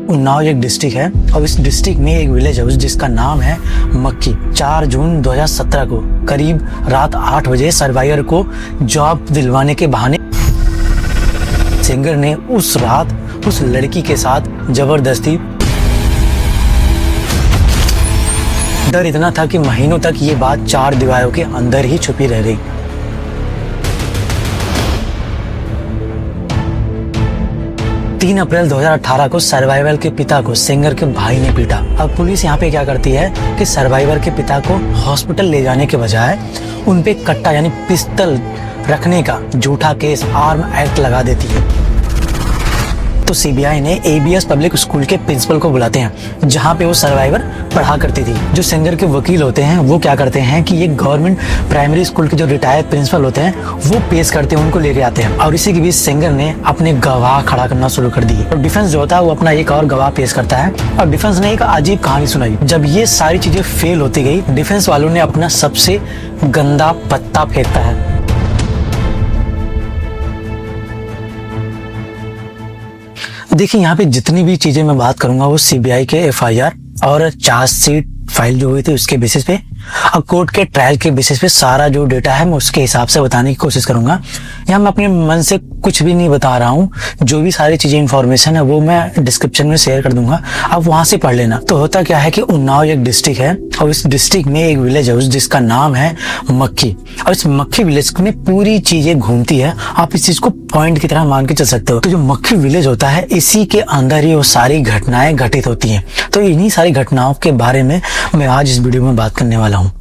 उन्नाव एक डिस्ट्रिक्ट है और इस डिस्ट्रिक्ट में एक विलेज है जिसका नाम है मक्की। 4 जून 2017 को करीब रात 8 बजे सर्वाइवर को जॉब दिलवाने के बहाने सिंगर ने उस रात उस लड़की के साथ जबरदस्ती। डर इतना था कि महीनों तक ये बात 4 दीवारों के अंदर ही छुपी रह गई। तीन अप्रैल 2018 को सर्वाइवर के पिता को सिंगर के भाई ने पीटा। अब पुलिस यहाँ पे क्या करती है कि सर्वाइवर के पिता को हॉस्पिटल ले जाने के बजाय उन पे कट्टा यानी पिस्तल रखने का झूठा केस आर्म एक्ट लगा देती है। तो सीबीआई ने एबीएस पब्लिक स्कूल के प्रिंसिपल को बुलाते हैं जहाँ पे वो सर्वाइवर पढ़ा करती थी। जो सिंगर के वकील होते हैं वो क्या करते हैं कि ये गवर्नमेंट प्राइमरी स्कूल के जो रिटायर्ड प्रिंसिपल होते हैं वो पेश करते हैं, उनको लेके आते हैं। और इसी के बीच सिंगर ने अपने गवाह खड़ा करना शुरू कर दिए। और डिफेंस जो होता है वो अपना एक और गवाह पेश करता है और डिफेंस ने एक अजीब कहानी सुनाई। जब ये सारी चीजें फेल होती गई, डिफेंस वालों ने अपना सबसे गंदा पत्ता फेंकता है। देखिए यहाँ पे जितनी भी चीजें मैं बात करूंगा वो सीबीआई के एफआईआर और चार्जशीट फाइल जो हुई थी उसके बेसिस पे और कोर्ट के ट्रायल के बेसिस पे सारा जो डेटा है मैं उसके हिसाब से बताने की कोशिश करूंगा। यहाँ मैं अपने मन से कुछ भी नहीं बता रहा हूँ, जो भी सारी चीजें इन्फॉर्मेशन है वो मैं डिस्क्रिप्शन में शेयर कर दूंगा, आप वहां से पढ़ लेना। तो होता क्या है कि उन्नाव एक डिस्ट्रिक्ट है और इस डिस्ट्रिक्ट में एक विलेज है जिसका नाम है मक्की। और इस मक्की विलेज में पूरी चीजें घूमती है, आप इस चीज को पॉइंट की तरह मान के चल सकते हो। तो जो मक्की विलेज होता है इसी के अंदर ही वो सारी घटनाएं घटित होती हैं। तो इन्हीं सारी घटनाओं के बारे में मैं आज इस वीडियो में बात करने वाला हूँ।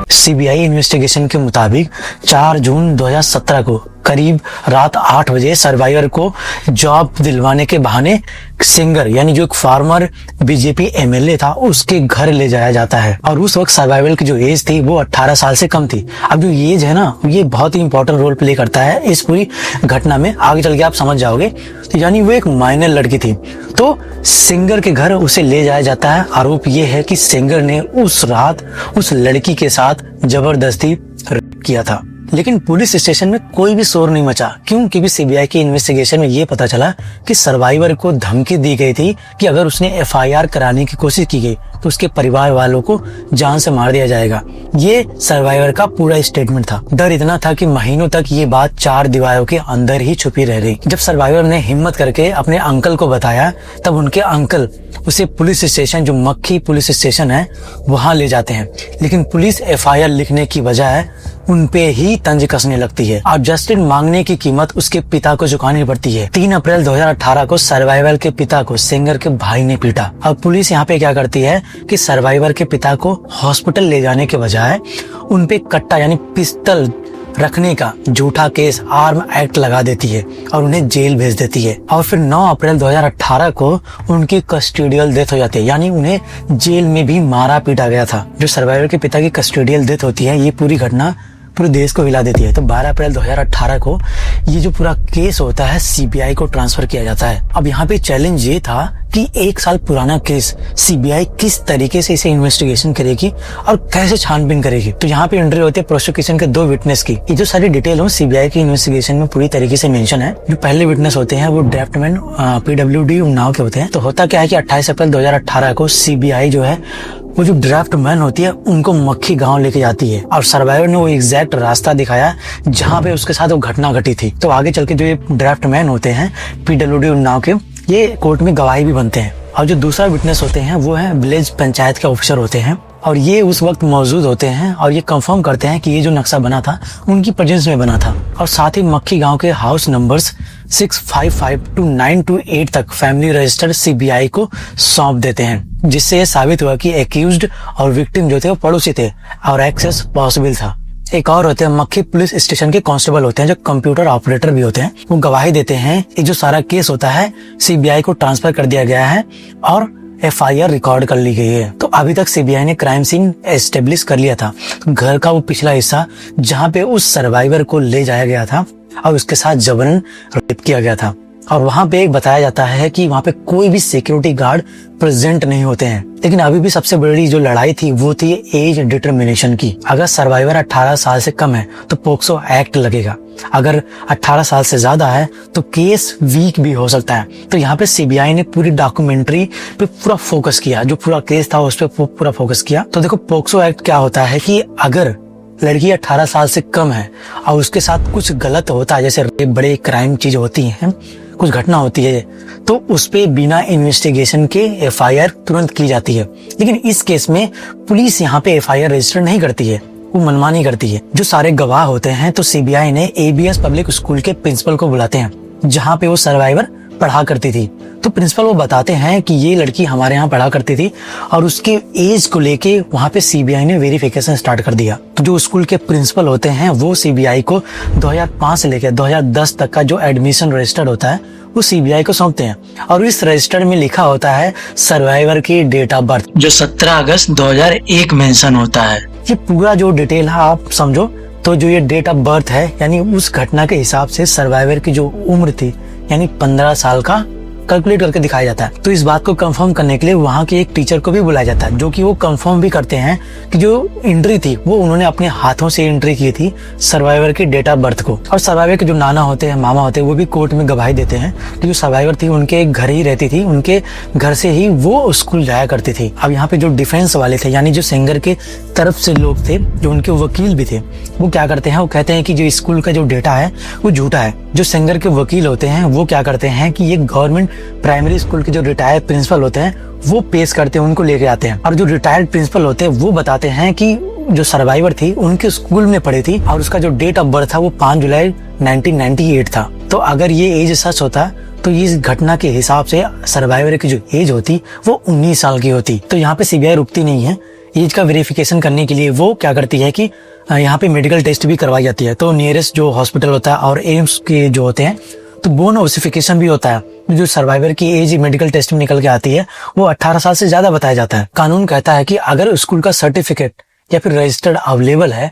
सीबीआई इन्वेस्टिगेशन के मुताबिक 4 जून 2017 को करीब रात 8 बजे सर्वाइवर को जॉब दिलवाने के बहाने सिंगर यानी जो एक फार्मर बीजेपी एमएलए था उसके घर ले जाया जाता है। और उस वक्त सर्वाइवर की जो एज थी वो 18 साल से कम थी। अब जो एज है ना ये बहुत ही इंपॉर्टेंट रोल प्ले करता है इस पूरी घटना में, आगे चल के आप समझ जाओगे। तो यानी वो एक माइनर लड़की थी, तो सिंगर के घर उसे ले जाया जाता है। आरोप ये है कि सिंगर ने उस रात उस लड़की के साथ जबरदस्ती रेप किया था। लेकिन पुलिस स्टेशन में कोई भी शोर नहीं मचा। क्यों? क्योंकि सीबीआई की इन्वेस्टिगेशन में ये पता चला कि सर्वाइवर को धमकी दी गई थी कि अगर उसने एफआईआर कराने की कोशिश की गई तो उसके परिवार वालों को जान से मार दिया जाएगा। ये सर्वाइवर का पूरा स्टेटमेंट था। डर इतना था कि महीनों तक ये बात 4 दीवारों के अंदर ही छुपी रह गई। जब सर्वाइवर ने हिम्मत करके अपने अंकल को बताया तब उनके अंकल उसे पुलिस स्टेशन, जो मक्खी पुलिस स्टेशन है, वहां ले जाते हैं। लेकिन पुलिस एफआईआर लिखने की बजाय उन पे ही तंज कसने लगती है। अब जस्टिस मांगने की कीमत उसके पिता को चुकानी पड़ती है। 3 अप्रैल 2018 को सर्वाइवर के पिता को सिंगर के भाई ने पीटा। अब पुलिस यहाँ पे क्या करती है कि सर्वाइवर के पिता को हॉस्पिटल ले जाने के बजाय उन पे कट्टा यानी पिस्तल रखने का झूठा केस आर्म एक्ट लगा देती है और उन्हें जेल भेज देती है। और फिर 9 अप्रैल 2018 को उनकी कस्टोडियल डेथ हो जाती है, यानी उन्हें जेल में भी मारा पीटा गया था। जो सर्वाइवर के पिता की कस्टोडियल डेथ होती है ये पूरी घटना पूरे देश को हिला देती है। तो 12 अप्रैल 2018 को ये जो पूरा केस होता है सीबीआई को ट्रांसफर किया जाता है। अब यहाँ पे चैलेंज ये था कि 1 साल पुराना केस सीबीआई किस तरीके से इसे इन्वेस्टिगेशन करेगी और कैसे छानबीन करेगी। तो यहाँ पे एंट्री होती है प्रोसिक्यूशन के 2 विटनेस की। ये जो सारी डिटेल हो सीबीआई की इन्वेस्टिगेशन में पूरी तरीके से मेंशन है। जो पहले विटनेस होते हैं वो ड्राफ्टमैन पीडब्ल्यूडी उन्नाव के होते हैं। तो होता क्या है कि 28 अप्रैल 2018 को सीबीआई जो है वो जो ड्राफ्ट मैन होती है उनको मक्खी गांव लेके जाती है और सर्वाइवर ने वो एग्जैक्ट रास्ता दिखाया जहां पे उसके साथ वो घटना घटी थी। तो आगे चल के जो ये ड्राफ्ट मैन होते हैं पीडब्ल्यूडी उन्नाव के, ये कोर्ट में गवाही भी बनते हैं। और जो दूसरा विटनेस होते हैं वो है विलेज पंचायत के ऑफिसर होते हैं और ये उस वक्त मौजूद होते हैं और ये कंफर्म करते हैं कि ये जो नक्शा बना था उनकी प्रेजेंस में बना था। और साथ ही मक्खी गांव के हाउस नंबर्स 655 to 928 तक फैमिली रजिस्टर सीबीआई को सौंप देते हैं, जिससे ये साबित हुआ कि एक्यूज्ड और विक्टिम जो थे वो पड़ोसी थे और एक्सेस पॉसिबल था। एक और होते हैं मक्खी पुलिस स्टेशन के कांस्टेबल होते हैं जो कंप्यूटर ऑपरेटर भी होते हैं। वो गवाही देते हैं कि जो सारा केस होता है सीबीआई को ट्रांसफर कर दिया गया है और एफआईआर रिकॉर्ड कर ली गई है। तो अभी तक सीबीआई ने क्राइम सीन एस्टेब्लिश कर लिया था। तो घर का वो पिछला हिस्सा जहाँ पे उस सर्वाइवर को ले जाया गया था और उसके साथ जबरन रेप किया गया था, और वहां पे एक बताया जाता है कि वहां पे कोई भी सिक्योरिटी गार्ड प्रेजेंट नहीं होते हैं। लेकिन अभी भी सबसे बड़ी जो लड़ाई थी वो थी एज डिटर्मिनेशन की। अगर सर्वाइवर 18 साल से कम है तो पोक्सो एक्ट लगेगा, अगर 18 साल से ज्यादा है तो केस वीक भी हो सकता है। तो यहाँ पे सीबीआई ने पूरी डॉक्यूमेंट्री पे पूरा फोकस किया, जो पूरा केस था उस पर पूरा फोकस किया। तो देखो पोक्सो एक्ट क्या होता है कि अगर लड़की 18 साल से कम है और उसके साथ कुछ गलत होता है, जैसे रेप बड़े क्राइम चीज होती हैं, कुछ घटना होती है, तो उस पे बिना इन्वेस्टिगेशन के एफआईआर तुरंत की जाती है। लेकिन इस केस में पुलिस यहाँ पे एफआईआर रजिस्टर नहीं करती है, वो मनमानी करती है। जो सारे गवाह होते हैं तो सीबीआई ने एबीएस पब्लिक स्कूल के प्रिंसिपल को बुलाते हैं जहाँ पे वो सर्वाइवर पढ़ा करती थी। तो प्रिंसिपल वो बताते हैं कि ये लड़की हमारे यहाँ पढ़ा करती थी और उसके एज को लेके वहाँ पे सीबीआई ने वेरिफिकेशन स्टार्ट कर दिया। तो जो स्कूल के प्रिंसिपल होते हैं वो सीबीआई को 2005 से लेकर 2010 तक का जो एडमिशन रजिस्टर होता है वो सीबीआई को सौंपते हैं, और इस रजिस्टर में लिखा होता है सर्वाइवर की डेट ऑफ बर्थ जो 17 अगस्त 2001 मेंशन होता है। ये पूरा जो डिटेल है आप समझो, तो जो ये डेट ऑफ बर्थ है यानी उस घटना के हिसाब से सर्वाइवर की जो उम्र थी यानी 15 साल का कैलकुलेट करके दिखाया जाता है। तो इस बात को कंफर्म करने के लिए वहाँ के एक टीचर को भी बुलाया जाता है, जो कि वो कंफर्म भी करते हैं कि जो एंट्री थी वो उन्होंने अपने हाथों से एंट्री की थी सर्वाइवर की डेट ऑफ बर्थ को। और सर्वाइवर के जो नाना होते हैं, मामा होते हैं, वो भी कोर्ट में गवाही देते हैं कि जो सर्वाइवर थी उनके घर ही रहती थी, उनके घर से ही वो स्कूल जाया करती थी। अब यहाँ पे जो डिफेंस वाले थे यानी जो सिंगर के तरफ से लोग थे, जो उनके वकील भी थे, वो क्या करते हैं, वो कहते हैं कि जो स्कूल का जो डेटा है वो झूठा है। जो सिंगर के वकील होते हैं वो क्या करते हैं कि ये गवर्नमेंट प्राइमरी स्कूल के जो रिटायर्ड प्रिंसिपल होते हैं वो पेश करते हैं, उनको लेके आते हैं। और जो रिटायर्ड प्रिंसिपल होते हैं वो बताते हैं कि जो सर्वाइवर थी उनके स्कूल में पढ़ी थी और उसका जो डेट ऑफ बर्थ था वो 5 जुलाई 1998 था। तो अगर ये एज सच होता तो इस घटना के हिसाब से सर्वाइवर की जो एज होती वो 19 साल की होती। तो यहाँ पे सीबीआई रुकती नहीं है, एज का वेरिफिकेशन करने के लिए वो क्या करती है कि यहाँ पे मेडिकल टेस्ट भी करवाई जाती है। तो नियरेस्ट जो हॉस्पिटल होता है और एम्स के जो होते हैं तो बोन ओसिफिकेशन भी होता है। जो सर्वाइवर की एज मेडिकल टेस्ट में निकल के आती है वो 18 साल से ज्यादा बताया जाता है। कानून कहता है कि अगर स्कूल का सर्टिफिकेट या फिर रजिस्टर्ड अवेलेबल है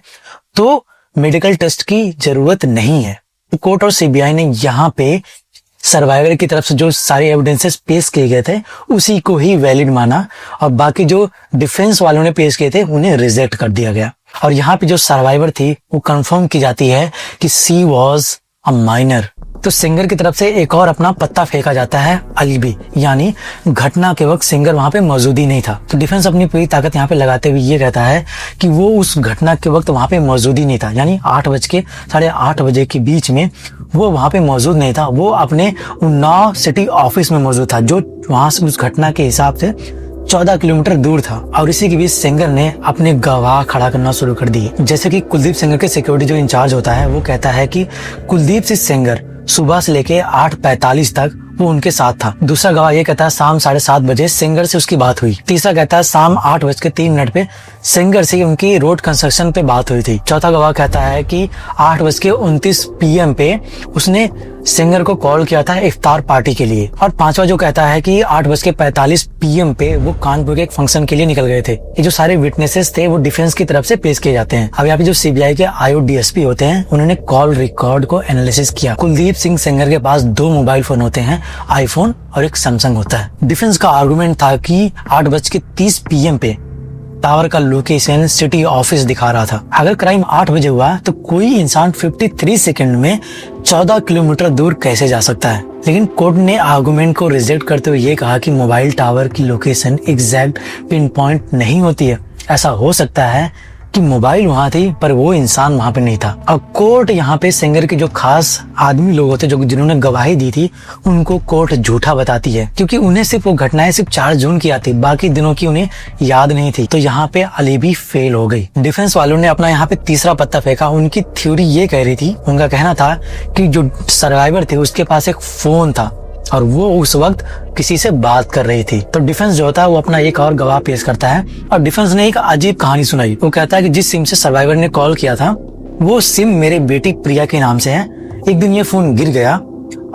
तो मेडिकल टेस्ट की जरूरत नहीं है। कोर्ट और सीबीआई ने यहाँ पे सर्वाइवर की तरफ से जो सारे एविडेंसेस पेश किए गए थे उसी को ही वैलिड माना और बाकी जो डिफेंस वालों ने पेश किए थे उन्हें रिजेक्ट कर दिया गया। और यहाँ पे जो सर्वाइवर थी वो कंफर्म की जाती है कि सी वॉज अ माइनर। तो सिंगर की तरफ से एक और अपना पत्ता फेंका जाता है अलीबी, यानी घटना के वक्त सिंगर वहां पे मौजूद ही नहीं था। तो डिफेंस अपनी पूरी ताकत यहाँ पे लगाते हुए ये कहता है कि वो उस घटना के वक्त वहां पे मौजूद ही नहीं था, यानी 8 बज के 8:30 बजे के बीच में वो वहां पे मौजूद नहीं था। वो अपने उन्नाव सिटी ऑफिस में मौजूद था जो वहां से उस घटना के हिसाब से 14 किलोमीटर दूर था। और इसी के बीच सिंगर ने अपने गवाह खड़ा करना शुरू कर दिए। जैसे कि कुलदीप सिंगर के सिक्योरिटी जो इंचार्ज होता है वो कहता है कि कुलदीप सिंह सिंगर सुबह से लेके 8:45 तक वो उनके साथ था। दूसरा गवाह ये कहता है शाम 7:30 बजे सिंगर से उसकी बात हुई। तीसरा कहता है शाम 8:03 पे सिंगर से उनकी रोड कंस्ट्रक्शन पे बात हुई थी। चौथा गवाह कहता है कि 8:29 PM पे उसने सिंगर को कॉल किया था इफ्तार पार्टी के लिए। और पांचवा जो कहता है कि 8:45 PM पे वो कानपुर के एक फंक्शन के लिए निकल गए थे। ये जो सारे विटनेसेस थे वो डिफेंस की तरफ से पेश किए जाते हैं। अब यहाँ पे जो सीबीआई के आईओ डीएसपी होते हैं उन्होंने कॉल रिकॉर्ड को एनालिसिस किया। कुलदीप सिंह सिंगर के पास 2 मोबाइल फोन होते हैं, आईफोन और एक सैमसंग होता है। डिफेंस का आर्गुमेंट था कि 8:30 PM पे टावर का लोकेशन सिटी ऑफिस दिखा रहा था। अगर क्राइम 8 बजे हुआ तो कोई इंसान 53 सेकंड में 14 किलोमीटर दूर कैसे जा सकता है। लेकिन कोर्ट ने आर्गुमेंट को रिजेक्ट करते हुए ये कहा कि मोबाइल टावर की लोकेशन एग्जैक्ट पिन पॉइंट नहीं होती है। ऐसा हो सकता है कि मोबाइल वहां थी पर वो इंसान वहां पे नहीं था। अब कोर्ट यहाँ पे सेंगर के जो खास आदमी लोग होते जो जिन्होंने गवाही दी थी उनको कोर्ट झूठा बताती है, क्योंकि उन्हें सिर्फ वो घटनाएं सिर्फ 4 जून की याद थी, बाकी दिनों की उन्हें याद नहीं थी। तो यहाँ पे अलीबी फेल हो गई। डिफेंस वालों ने अपना यहाँ पे तीसरा पत्ता फेंका। उनकी थ्योरी ये कह रही थी, उनका कहना था कि जो सर्वाइवर थे उसके पास एक फोन था और वो उस वक्त किसी से बात कर रही थी। तो डिफेंस जो होता है वो अपना एक और गवाह पेश करता है और डिफेंस ने एक अजीब कहानी सुनाई। वो कहता है कि जिस सिम से सर्वाइवर ने कॉल किया था वो सिम मेरे बेटी प्रिया के नाम से है। एक दिन ये फोन गिर गया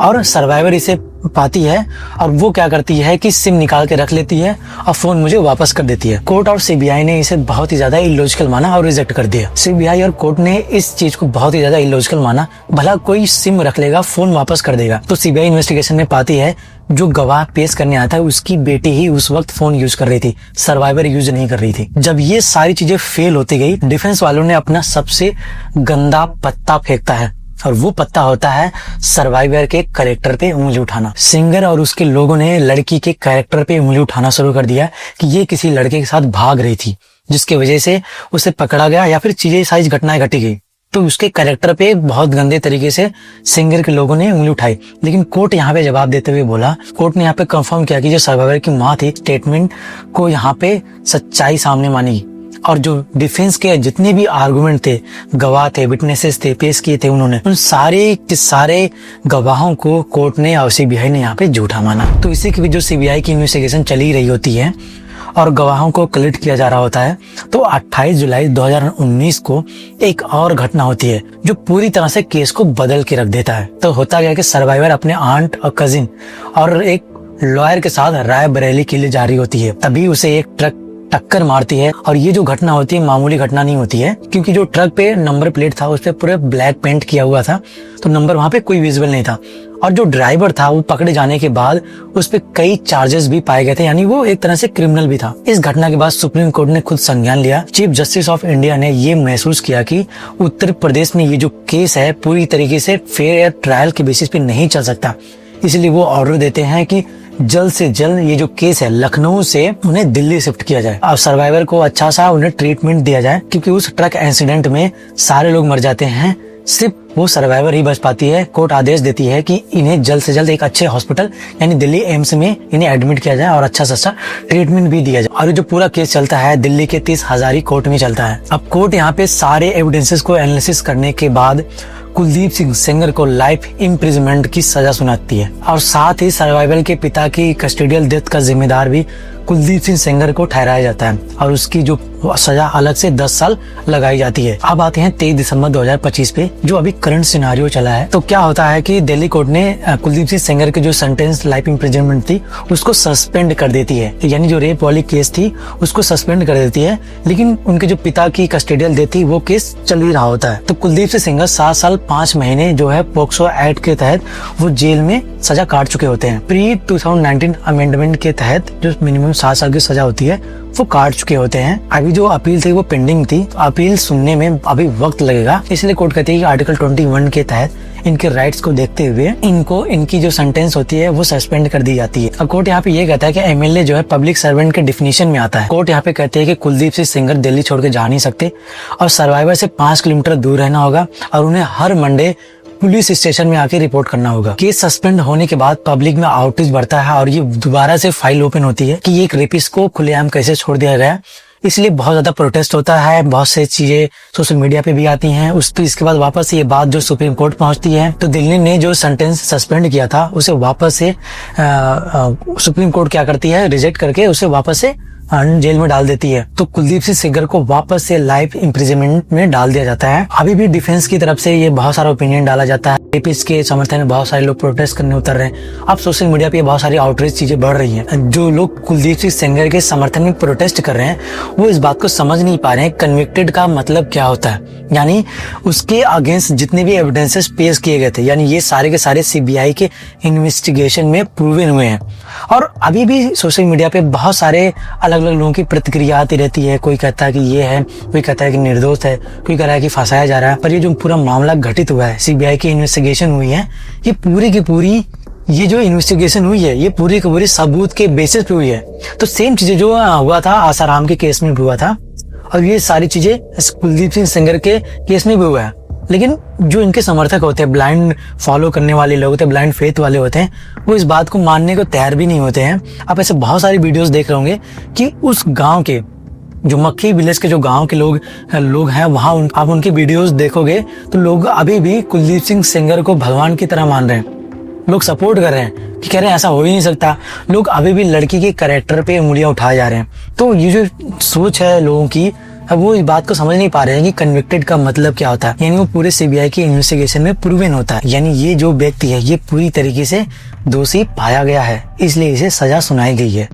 और सर्वाइवर इसे पाती है और वो क्या करती है कि सिम निकाल के रख लेती है और फोन मुझे वापस कर देती है। कोर्ट और सीबीआई ने इसे बहुत ही ज्यादा इलॉजिकल माना और रिजेक्ट कर दिया। सीबीआई और कोर्ट ने इस चीज को बहुत ही ज्यादा इलॉजिकल माना, भला कोई सिम रख लेगा फोन वापस कर देगा। तो सीबीआई इन्वेस्टिगेशन में पाती है जो गवाह पेश करने आया था उसकी बेटी ही उस वक्त फोन यूज कर रही थी, सर्वाइवर यूज नहीं कर रही थी। जब ये सारी चीजें फेल होती गई, डिफेंस वालों ने अपना सबसे गंदा पत्ता फेंकता है और वो पत्ता होता है सर्वाइवर के कैरेक्टर पे उंगली उठाना। सिंगर और उसके लोगों ने लड़की के कैरेक्टर पे उंगली उठाना शुरू कर दिया कि ये किसी लड़के के साथ भाग रही थी जिसकी वजह से उसे पकड़ा गया या फिर चीजें सारी घटनाएं घटी गई। तो उसके कैरेक्टर पे बहुत गंदे तरीके से सिंगर के लोगों ने उंगली उठाई। लेकिन कोर्ट यहाँ पे जवाब देते हुए बोला, कोर्ट ने यहाँ पे कंफर्म किया कि जो सर्वाइवर की माँ थी स्टेटमेंट को यहाँ पे सच्चाई सामने मानी और जो डिफेंस के जितने भी आर्गुमेंट थे, गवाह थे, विटनेसेस थे, पेश किए थे उन्होंने, उन सारे के सारे गवाहों को कोर्ट ने और सीबीआई ने यहाँ पे झूठा माना। तो इसी के बीच जो सीबीआई की इन्वेस्टिगेशन चली रही होती है और गवाहों को कलेक्ट किया जा रहा होता है, तो 28 जुलाई 2019 को एक और घटना होती है जो पूरी तरह से केस को बदल के रख देता है। तो होता गया कि सर्वाइवर अपने आंट और कजिन और एक लॉयर के साथ रायबरेली के लिए जा रही होती है। तभी उसे एक ट्रक टक्कर मारती है और ये जो घटना होती है मामूली घटना नहीं होती है, क्योंकि जो ट्रक पे नंबर प्लेट था उस पे पूरे ब्लैक पेंट किया हुआ था, तो नंबर वहां पे कोई विजिबल नहीं था। और जो ड्राइवर था वो पकड़े जाने के बाद उस पे कई चार्जेस भी पाए गए थे, यानी वो एक तरह से क्रिमिनल भी था। इस घटना के बाद सुप्रीम कोर्ट ने खुद संज्ञान लिया। चीफ जस्टिस ऑफ इंडिया ने ये महसूस किया कि उत्तर प्रदेश में ये जो केस है पूरी तरीके से फेयर ट्रायल के बेसिस पे नहीं चल सकता, इसलिए वो ऑर्डर देते हैं कि जल्द से जल्द ये जो केस है लखनऊ से उन्हें दिल्ली शिफ्ट किया जाए और सर्वाइवर को अच्छा सा उन्हें ट्रीटमेंट दिया जाए, क्योंकि उस ट्रक इंसिडेंट में सारे लोग मर जाते हैं, सिर्फ वो सर्वाइवर ही बच पाती है। कोर्ट आदेश देती है कि इन्हें जल्द से जल्द एक अच्छे हॉस्पिटल यानी दिल्ली एम्स में इन्हें एडमिट किया जाए और अच्छा सा ट्रीटमेंट भी दिया जाए। और ये जो पूरा केस चलता है दिल्ली के 30 हजारी कोर्ट में चलता है। अब कोर्ट यहाँ पे सारे एविडेंसेस को एनालिसिस करने के बाद कुलदीप सिंह सेंगर को लाइफ इम्प्रिजनमेंट की सजा सुनाती है और साथ ही सर्वाइवल के पिता की कस्टोडियल डेथ का जिम्मेदार भी कुलदीप सिंह सेंगर को ठहराया जाता है और उसकी जो सजा अलग से 10 साल लगाई जाती है। अब आते हैं 23 दिसंबर 2025 पे, जो अभी करंट सिनारियो चला है। तो क्या होता है कि दिल्ली कोर्ट ने कुलदीप सिंह सेंगर की जो सेंटेंस लाइफ इम्प्रिजनमेंट थी उसको सस्पेंड कर देती है, यानी जो रेप वाली केस थी उसको सस्पेंड कर देती है, लेकिन उनके जो पिता की कस्टोडियल डेथ थी वो केस चल ही रहा होता है। तो कुलदीप सिंह सेंगर 7 साल 5 महीने जो है पोक्सो एक्ट के तहत वो जेल में सजा काट चुके होते हैं। प्री 2019 अमेंडमेंट के तहत जो मिनिमम 7 साल की सजा होती है वो काट चुके होते हैं। अभी जो अपील थी वो पेंडिंग थी, अपील सुनने में अभी वक्त लगेगा, इसलिए कोर्ट कहती है कि आर्टिकल 21 के तहत इनके राइट्स को देखते हुए इनको इनकी जो सेंटेंस होती है वो सस्पेंड कर दी जाती है। अब कोर्ट यहाँ पे ये कहता है कि एमएलए जो है पब्लिक सर्वेंट के डिफिनीशन में आता है। कोर्ट यहाँ पे कहते हैं कि कुलदीप सिंह सेंगर दिल्ली छोड़ के जा नहीं सकते और सर्वाइवर से 5 किलोमीटर दूर रहना होगा और उन्हें हर मंडे पुलिस स्टेशन में आके रिपोर्ट करना होगा। केस सस्पेंड होने के बाद पब्लिक में आउटरीच बढ़ता है और ये दोबारा से फाइल ओपन होती है कि एक रेपिस्ट को खुलेआम कैसे छोड़ दिया गया, इसलिए बहुत ज्यादा प्रोटेस्ट होता है, बहुत से चीजें सोशल मीडिया पे भी आती हैं। इसके बाद वापस ये बात जो सुप्रीम कोर्ट पहुंचती है, तो दिल्ली ने जो सेंटेंस सस्पेंड किया था उसे वापस से सुप्रीम कोर्ट क्या करती है, रिजेक्ट करके उसे वापस से जेल में डाल देती है। तो कुलदीप सिंह सेंगर को वापस से लाइफ इम्प्रिजनमेंट में डाल दिया जाता है। अभी भी डिफेंस की तरफ से ये बहुत सारा ओपिनियन डाला जाता है, रेपिस्ट के समर्थन में बहुत सारे लोग प्रोटेस्ट करने उतर रहे हैं। अब सोशल मीडिया पे बहुत सारी आउटरीच चीजें बढ़ रही हैं। जो लोग कुलदीप सिंह सेंगर के समर्थन में प्रोटेस्ट कर रहे हैं वो इस बात को समझ नहीं पा रहे हैं कन्विक्टेड का मतलब क्या होता है, यानी उसके अगेंस्ट जितने भी एविडेंसेस पेश किए गए थे, यानी ये सारे के सारे सीबीआई के इन्वेस्टिगेशन में प्रूवन हुए हैं। और अभी भी सोशल मीडिया पे बहुत सारे अलग अलग लोगों की प्रतिक्रिया आती रहती है। कोई कहता है कि ये है, कोई कहता है कि निर्दोष है, कोई कह रहा है कि फंसाया जा रहा है। पर ये जो पूरा मामला घटित हुआ है, सीबीआई की इन्वेस्टिगेशन हुई है, ये पूरी की पूरी ये जो इन्वेस्टिगेशन हुई है ये पूरी की पूरी सबूत के बेसिस पे हुई है। तो सेम चीजें जो हुआ था आसाराम के केस में हुआ था और ये सारी चीजें इस कुलदीप सिंह सेंगर के केस में भी हुआ है। लेकिन जो इनके समर्थक होते हैं, ब्लाइंड फॉलो करने वाले लोग होते हैं, ब्लाइंड फेथ वाले होते हैं, वो इस बात को मानने को तैयार भी नहीं होते हैं। आप ऐसे बहुत सारी वीडियोस देख रहे होंगे कि उस गांव के जो मक्खी विलेज के जो गांव के लोग हैं वहां आप उनकी वीडियोस देखोगे तो लोग अभी भी कुलदीप सिंह सेंगर को भगवान की तरह मान रहे हैं। लोग सपोर्ट कर रहे हैं कि कह रहे हैं ऐसा हो ही नहीं सकता। लोग अभी भी लड़की के कैरेक्टर पे उंगलियां उठाए जा रहे हैं। तो ये जो सोच है लोगों की, अब वो इस बात को समझ नहीं पा रहे हैं कि कन्विक्टेड का मतलब क्या होता है। यानी वो पूरे सीबीआई की इन्वेस्टिगेशन में प्रूवन होता है, यानी ये जो व्यक्ति है ये पूरी तरीके से दोषी पाया गया है, इसलिए इसे सजा सुनाई गई है।